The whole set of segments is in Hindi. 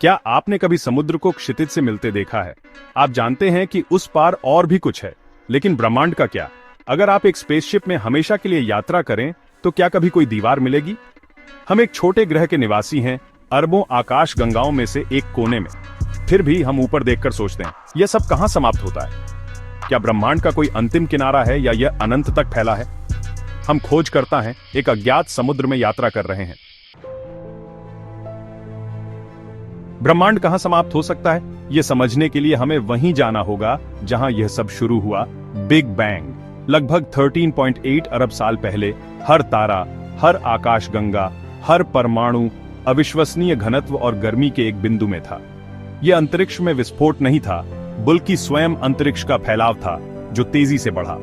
क्या आपने कभी समुद्र को क्षितिज से मिलते देखा है? आप जानते हैं कि उस पार और भी कुछ है, लेकिन ब्रह्मांड का क्या? अगर आप एक स्पेसशिप में हमेशा के लिए यात्रा करें, तो क्या कभी कोई दीवार मिलेगी? हम एक छोटे ग्रह के निवासी हैं, अरबों आकाश गंगाओं में से एक कोने में। फिर भी हम ऊपर देखकर सोचते हैं, यह सब कहां समाप्त होता है? क्या ब्रह्मांड का कोई अंतिम किनारा है या यह अनंत तक फैला है? हम खोज करता है, एक अज्ञात समुद्र में यात्रा कर रहे हैं। ब्रह्मांड कहां समाप्त हो सकता है, यह समझने के लिए हमें वहीं जाना होगा जहां यह सब शुरू हुआ, बिग बैंग। लगभग 13.8 अरब साल पहले हर तारा, हर आकाशगंगा, हर परमाणु अविश्वसनीय घनत्व और गर्मी के एक बिंदु में था। यह अंतरिक्ष में विस्फोट नहीं था, बल्कि स्वयं अंतरिक्ष का फैलाव था, जो तेजी से बढ़ा।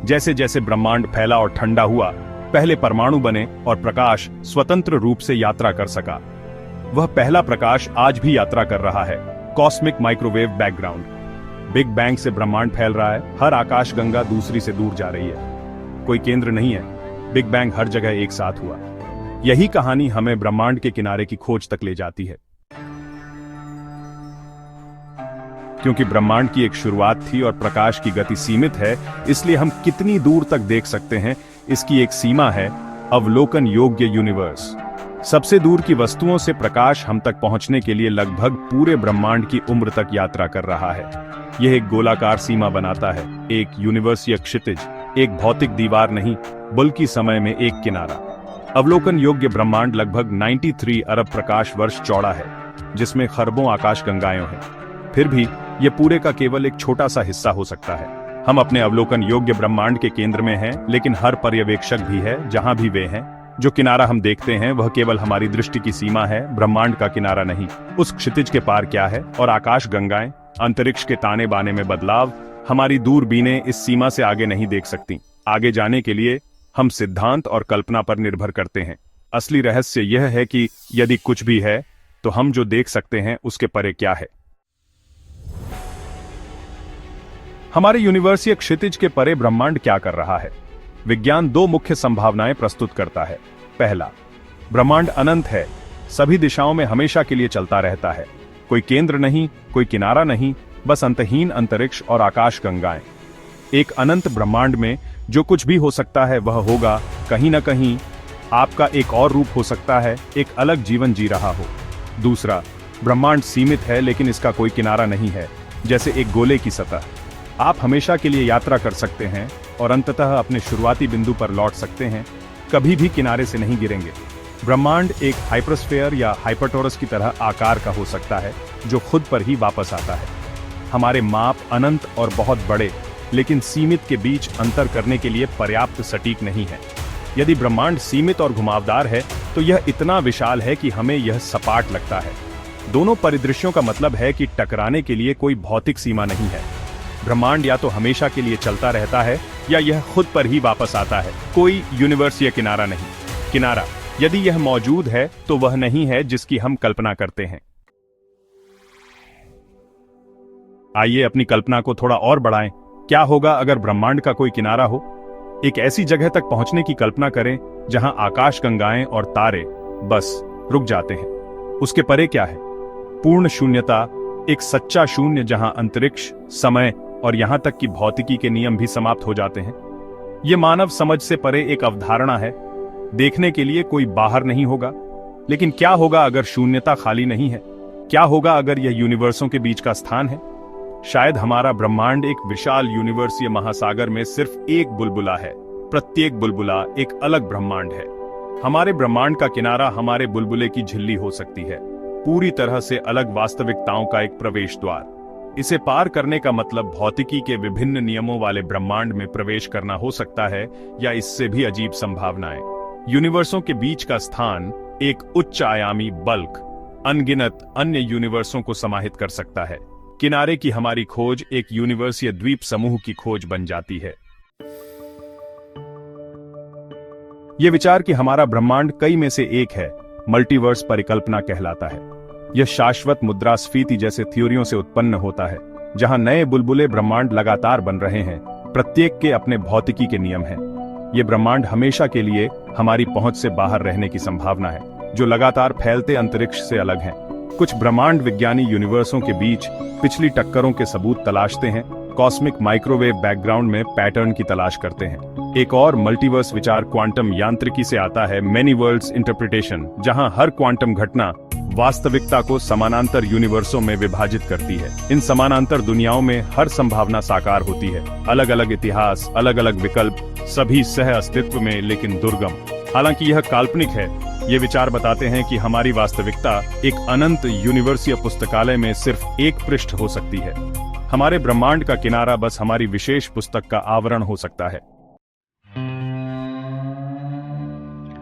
जैसे जैसे ब्रह्मांड फैला और ठंडा हुआ, पहले परमाणु बने और प्रकाश स्वतंत्र रूप से यात्रा कर सका। वह पहला प्रकाश आज भी यात्रा कर रहा है, cosmic microwave background. Big bang से ब्रह्मांड फैल रहा है, हर आकाशगंगा दूसरी से दूर जा रही है। कोई केंद्र नहीं है, बिग बैंग हर जगह एक साथ हुआ। यही कहानी हमें ब्रह्मांड के किनारे की खोज तक ले जाती है। क्योंकि ब्रह्मांड की एक शुरुआत थी और प्रकाश की गति सीमित है, इसलिए हम कितनी दूर तक देख सकते हैं, इसकी एक सीमा है, अवलोकन योग्य यूनिवर्स। सबसे दूर की वस्तुओं से प्रकाश हम तक पहुंचने के लिए लगभग पूरे ब्रह्मांड की उम्र तक यात्रा कर रहा है। यह एक गोलाकार सीमा बनाता है, एक यूनिवर्सीय क्षितिज, एक भौतिक दीवार नहीं, बल्कि समय में एक किनारा। अवलोकन योग्य ब्रह्मांड लगभग 93 अरब प्रकाश वर्ष चौड़ा है, जिसमें खरबों आकाशगंगाएं हैं। फिर भी यह पूरे का केवल एक छोटा सा हिस्सा हो सकता है। हम अपने अवलोकन योग्य ब्रह्मांड के केंद्र में हैं, लेकिन हर पर्यवेक्षक भी है जहां भी वे हैं। जो किनारा हम देखते हैं वह केवल हमारी दृष्टि की सीमा है, ब्रह्मांड का किनारा नहीं। उस क्षितिज के पार क्या है, और आकाश गंगाएं, अंतरिक्ष के ताने बाने में बदलाव, हमारी दूरबीनें इस सीमा से आगे नहीं देख सकती। आगे जाने के लिए हम सिद्धांत और कल्पना पर निर्भर करते हैं। असली रहस्य यह है कि यदि कुछ भी है, तो हम जो देख सकते हैं उसके परे क्या है। हमारे यूनिवर्सीय क्षितिज के परे ब्रह्मांड क्या कर रहा है? विज्ञान दो मुख्य संभावनाएं प्रस्तुत करता है। पहला, ब्रह्मांड अनंत है, सभी दिशाओं में हमेशा के लिए चलता रहता है। कोई केंद्र नहीं, कोई किनारा नहीं, बस अंतहीन अंतरिक्ष और आकाश गंगाएं। एक अनंत ब्रह्मांड में जो कुछ भी हो सकता है वह होगा। कहीं न कहीं आपका एक और रूप हो सकता है, एक अलग जीवन जी रहा हो। दूसरा, ब्रह्मांड सीमित है, लेकिन इसका कोई किनारा नहीं है, जैसे एक गोले की सतह। आप हमेशा के लिए यात्रा कर सकते हैं और अंततः अपने शुरुआती बिंदु पर लौट सकते हैं, कभी भी किनारे से नहीं गिरेंगे। ब्रह्मांड एक हाइपरस्फीयर या हाइपरटोरस की तरह आकार का हो सकता है, जो खुद पर ही वापस आता है। हमारे माप अनंत और बहुत बड़े, लेकिन सीमित के बीच अंतर करने के लिए पर्याप्त सटीक नहीं है। यदि ब्रह्मांड सीमित और घुमावदार है, तो यह इतना विशाल है कि हमें यह सपाट लगता है। दोनों परिदृश्यों का मतलब है कि टकराने के लिए कोई भौतिक सीमा नहीं है। ब्रह्मांड या तो हमेशा के लिए चलता रहता है, या यह खुद पर ही वापस आता है। कोई यूनिवर्सीय किनारा नहीं। किनारा, यदि यह मौजूद है, तो वह नहीं है जिसकी हम कल्पना करते हैं। आइए अपनी कल्पना को थोड़ा और बढ़ाएं। क्या होगा अगर ब्रह्मांड का कोई किनारा हो? एक ऐसी जगह तक पहुंचने की कल्पना करें जहां आकाश गंगाएं और तारे बस रुक जाते हैं। उसके परे क्या है? पूर्ण शून्यता, एक सच्चा शून्य जहां अंतरिक्ष, समय और यहां तक कि भौतिकी के नियम भी समाप्त हो जाते हैं। यह मानव समझ से परे एक अवधारणा है। देखने के लिए कोई बाहर नहीं होगा। लेकिन क्या होगा अगर शून्यता खाली नहीं है? क्या होगा अगर यह यूनिवर्सों के बीच का स्थान है? शायद हमारा ब्रह्मांड एक विशाल यूनिवर्सीय महासागर में सिर्फ एक बुलबुला है। प्रत्येक बुलबुला एक अलग ब्रह्मांड है। हमारे ब्रह्मांड का किनारा हमारे बुलबुले की झिल्ली हो सकती है, पूरी तरह से अलग वास्तविकताओं का एक प्रवेश द्वार। इसे पार करने का मतलब भौतिकी के विभिन्न नियमों वाले ब्रह्मांड में प्रवेश करना हो सकता है, या इससे भी अजीब संभावनाएं। यूनिवर्सों के बीच का स्थान एक उच्च आयामी बल्क अनगिनत अन्य यूनिवर्सों को समाहित कर सकता है। किनारे की हमारी खोज एक यूनिवर्सीय द्वीप समूह की खोज बन जाती है। यह विचार कि हमारा ब्रह्मांड कई में से एक है, मल्टीवर्स परिकल्पना कहलाता है। यह शाश्वत मुद्रास्फीति जैसे थ्योरियों से उत्पन्न होता है, जहां नए बुलबुले ब्रह्मांड लगातार बन रहे हैं, प्रत्येक के अपने भौतिकी के नियम हैं। ये ब्रह्मांड हमेशा के लिए हमारी पहुंच से बाहर रहने की संभावना है, जो लगातार फैलते अंतरिक्ष से अलग हैं। कुछ ब्रह्मांड विज्ञानी यूनिवर्सों के बीच पिछली टक्करों के सबूत तलाशते हैं, कॉस्मिक माइक्रोवेव बैकग्राउंड में पैटर्न की तलाश करते हैं। एक और मल्टीवर्स विचार क्वांटम यांत्रिकी से आता है, मेनी वर्ल्ड्स इंटरप्रिटेशन, जहां हर क्वांटम घटना वास्तविकता को समानांतर यूनिवर्सों में विभाजित करती है। इन समानांतर दुनियाओं में हर संभावना साकार होती है, अलग अलग इतिहास, अलग अलग विकल्प, सभी सह अस्तित्व में लेकिन दुर्गम। हालांकि यह काल्पनिक है, ये विचार बताते हैं कि हमारी वास्तविकता एक अनंत यूनिवर्सीय पुस्तकालय में सिर्फ एक पृष्ठ हो सकती है। हमारे ब्रह्मांड का किनारा बस हमारी विशेष पुस्तक का आवरण हो सकता है।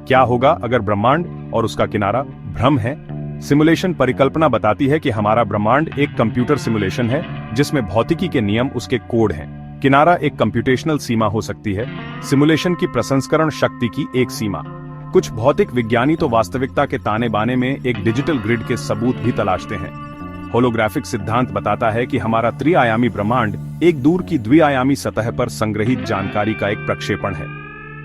क्या होगा अगर ब्रह्मांड और उसका किनारा भ्रम है? सिमुलेशन परिकल्पना बताती है कि हमारा ब्रह्मांड एक कंप्यूटर सिमुलेशन है जिसमें भौतिकी के नियम उसके कोड हैं। किनारा एक कंप्यूटेशनल सीमा हो सकती है, सिमुलेशन की प्रसंस्करण शक्ति की एक सीमा। कुछ भौतिक विज्ञानी तो वास्तविकता के ताने बाने में एक डिजिटल ग्रिड के सबूत भी तलाशते हैं। होलोग्राफिक सिद्धांत बताता है कि हमारा त्रिआयामी ब्रह्मांड एक दूर की द्विआयामी सतह पर संग्रहित जानकारी का एक प्रक्षेपण है।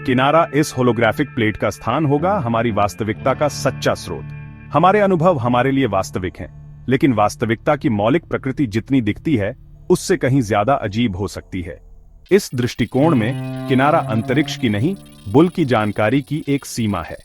किनारा इस होलोग्राफिक प्लेट का स्थान होगा, हमारी वास्तविकता का सच्चा स्रोत। हमारे अनुभव हमारे लिए वास्तविक हैं, लेकिन वास्तविकता की मौलिक प्रकृति जितनी दिखती है उससे कहीं ज्यादा अजीब हो सकती है। इस दृष्टिकोण में किनारा अंतरिक्ष की नहीं, बुल की जानकारी की एक सीमा है।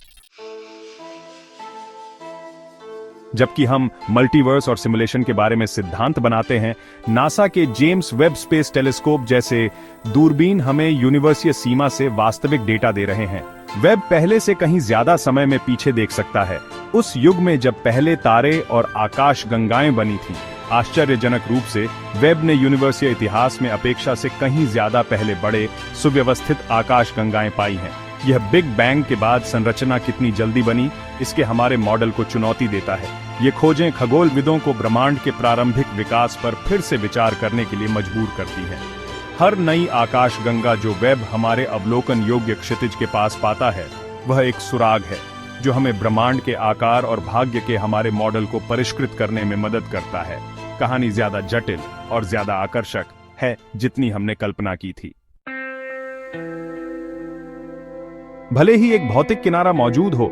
जबकि हम मल्टीवर्स और सिमुलेशन के बारे में सिद्धांत बनाते हैं, नासा के जेम्स वेब स्पेस टेलीस्कोप जैसे दूरबीन हमें यूनिवर्सीय सीमा से वास्तविक डेटा दे रहे हैं। वेब पहले से कहीं ज्यादा समय में पीछे देख सकता है, उस युग में जब पहले तारे और आकाश गंगाएं बनी थीं। आश्चर्यजनक रूप से वेब ने यूनिवर्सीय इतिहास में अपेक्षा से कहीं ज्यादा पहले बड़े सुव्यवस्थित आकाश गंगाएं पाई हैं। यह बिग बैंग के बाद संरचना कितनी जल्दी बनी, इसके हमारे मॉडल को चुनौती देता है। ये खोजें खगोलविदों को ब्रह्मांड के प्रारंभिक विकास पर फिर से विचार करने के लिए मजबूर करती हैं। हर नई आकाश गंगा जो वेब हमारे अवलोकन योग्य क्षितिज के पास पाता है, वह एक सुराग है जो हमें ब्रह्मांड के आकार और भाग्य के हमारे मॉडल को परिष्कृत करने में मदद करता है। कहानी ज्यादा जटिल और ज्यादा आकर्षक है जितनी हमने कल्पना की थी। भले ही एक भौतिक किनारा मौजूद हो,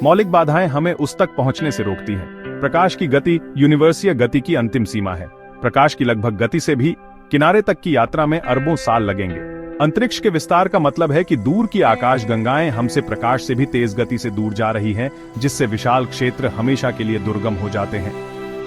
मौलिक बाधाएं हमें उस तक पहुंचने से रोकती हैं। प्रकाश की गति यूनिवर्सीय गति की अंतिम सीमा है। प्रकाश की लगभग गति से भी किनारे तक की यात्रा में अरबों साल लगेंगे। अंतरिक्ष के विस्तार का मतलब है कि दूर की आकाश गंगाएं हमसे प्रकाश से भी तेज गति से दूर जा रही हैं, जिससे विशाल क्षेत्र हमेशा के लिए दुर्गम हो जाते हैं।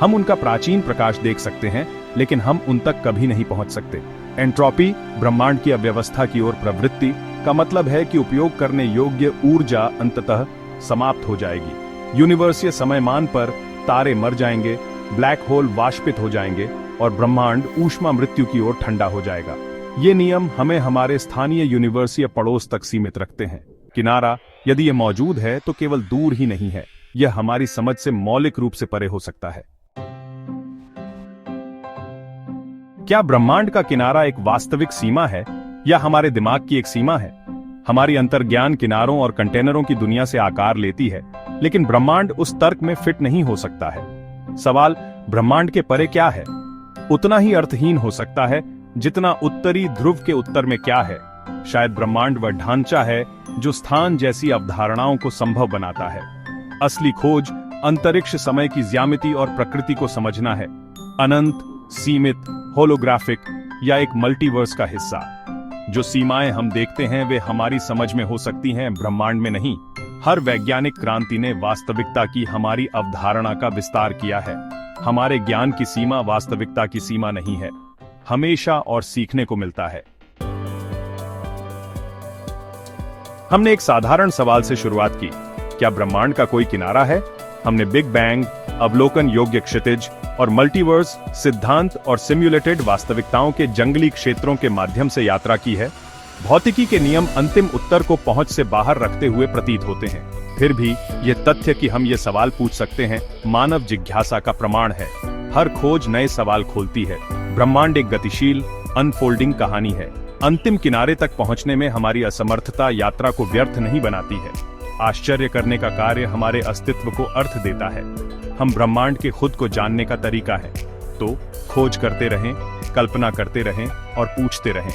हम उनका प्राचीन प्रकाश देख सकते हैं, लेकिन हम उन तक कभी नहीं पहुंच सकते। एंट्रोपी, ब्रह्मांड की अव्यवस्था की ओर प्रवृत्ति का मतलब है कि उपयोग करने योग्य ऊर्जा अंततः समाप्त हो जाएगी। यूनिवर्सीय समयमान पर तारे मर जाएंगे, ब्लैक होल वाष्पित हो जाएंगे और ब्रह्मांड ऊष्मा मृत्यु की ओर ठंडा हो जाएगा। ये नियम हमें हमारे स्थानीय यूनिवर्सीय पड़ोस तक सीमित रखते हैं। किनारा, यदि यह मौजूद है, तो केवल दूर ही नहीं है, यह हमारी समझ से मौलिक रूप से परे हो सकता है। क्या ब्रह्मांड का किनारा एक वास्तविक सीमा है या हमारे दिमाग की एक सीमा है? हमारी अंतर्ज्ञान किनारों और कंटेनरों की दुनिया से आकार लेती है, लेकिन ब्रह्मांड उस तर्क में फिट नहीं हो सकता है। सवाल ब्रह्मांड के परे क्या है उतना ही अर्थहीन हो सकता है जितना उत्तरी ध्रुव के उत्तर में क्या है। शायद ब्रह्मांड वह ढांचा है जो स्थान जैसी अवधारणाओं को संभव बनाता है। असली खोज अंतरिक्ष समय की ज्यामिति और प्रकृति को समझना है। अनंत, सीमित, होलोग्राफिक या एक मल्टीवर्स का हिस्सा। जो सीमाएं हम देखते हैं वे हमारी समझ में हो सकती हैं, ब्रह्मांड में नहीं। हर वैज्ञानिक क्रांति ने वास्तविकता की हमारी अवधारणा का विस्तार किया है। हमारे ज्ञान की सीमा वास्तविकता की सीमा नहीं है। हमेशा और सीखने को मिलता है। हमने एक साधारण सवाल से शुरुआत की, क्या ब्रह्मांड का कोई किनारा है? हमने बिग बैंग, अवलोकन योग्य क्षितिज और मल्टीवर्स सिद्धांत और सिम्युलेटेड वास्तविकताओं के जंगली क्षेत्रों के माध्यम से यात्रा की है। भौतिकी के नियम अंतिम उत्तर को पहुंच से बाहर रखते हुए प्रतीत होते हैं। फिर भी यह तथ्य कि हम ये सवाल पूछ सकते हैं, मानव जिज्ञासा का प्रमाण है। हर खोज नए सवाल खोलती है। ब्रह्मांड एक गतिशील, अनफोल्डिंग कहानी है। अंतिम किनारे तक पहुंचने में हमारी असमर्थता यात्रा को व्यर्थ नहीं बनाती है। आश्चर्य करने का कार्य हमारे अस्तित्व को अर्थ देता है। हम ब्रह्मांड के खुद को जानने का तरीका है। तो खोज करते रहें, कल्पना करते रहें और पूछते रहें।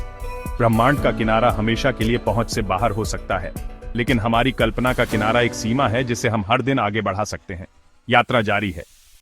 ब्रह्मांड का किनारा हमेशा के लिए पहुंच से बाहर हो सकता है, लेकिन हमारी कल्पना का किनारा एक सीमा है जिसे हम हर दिन आगे बढ़ा सकते हैं। यात्रा जारी है।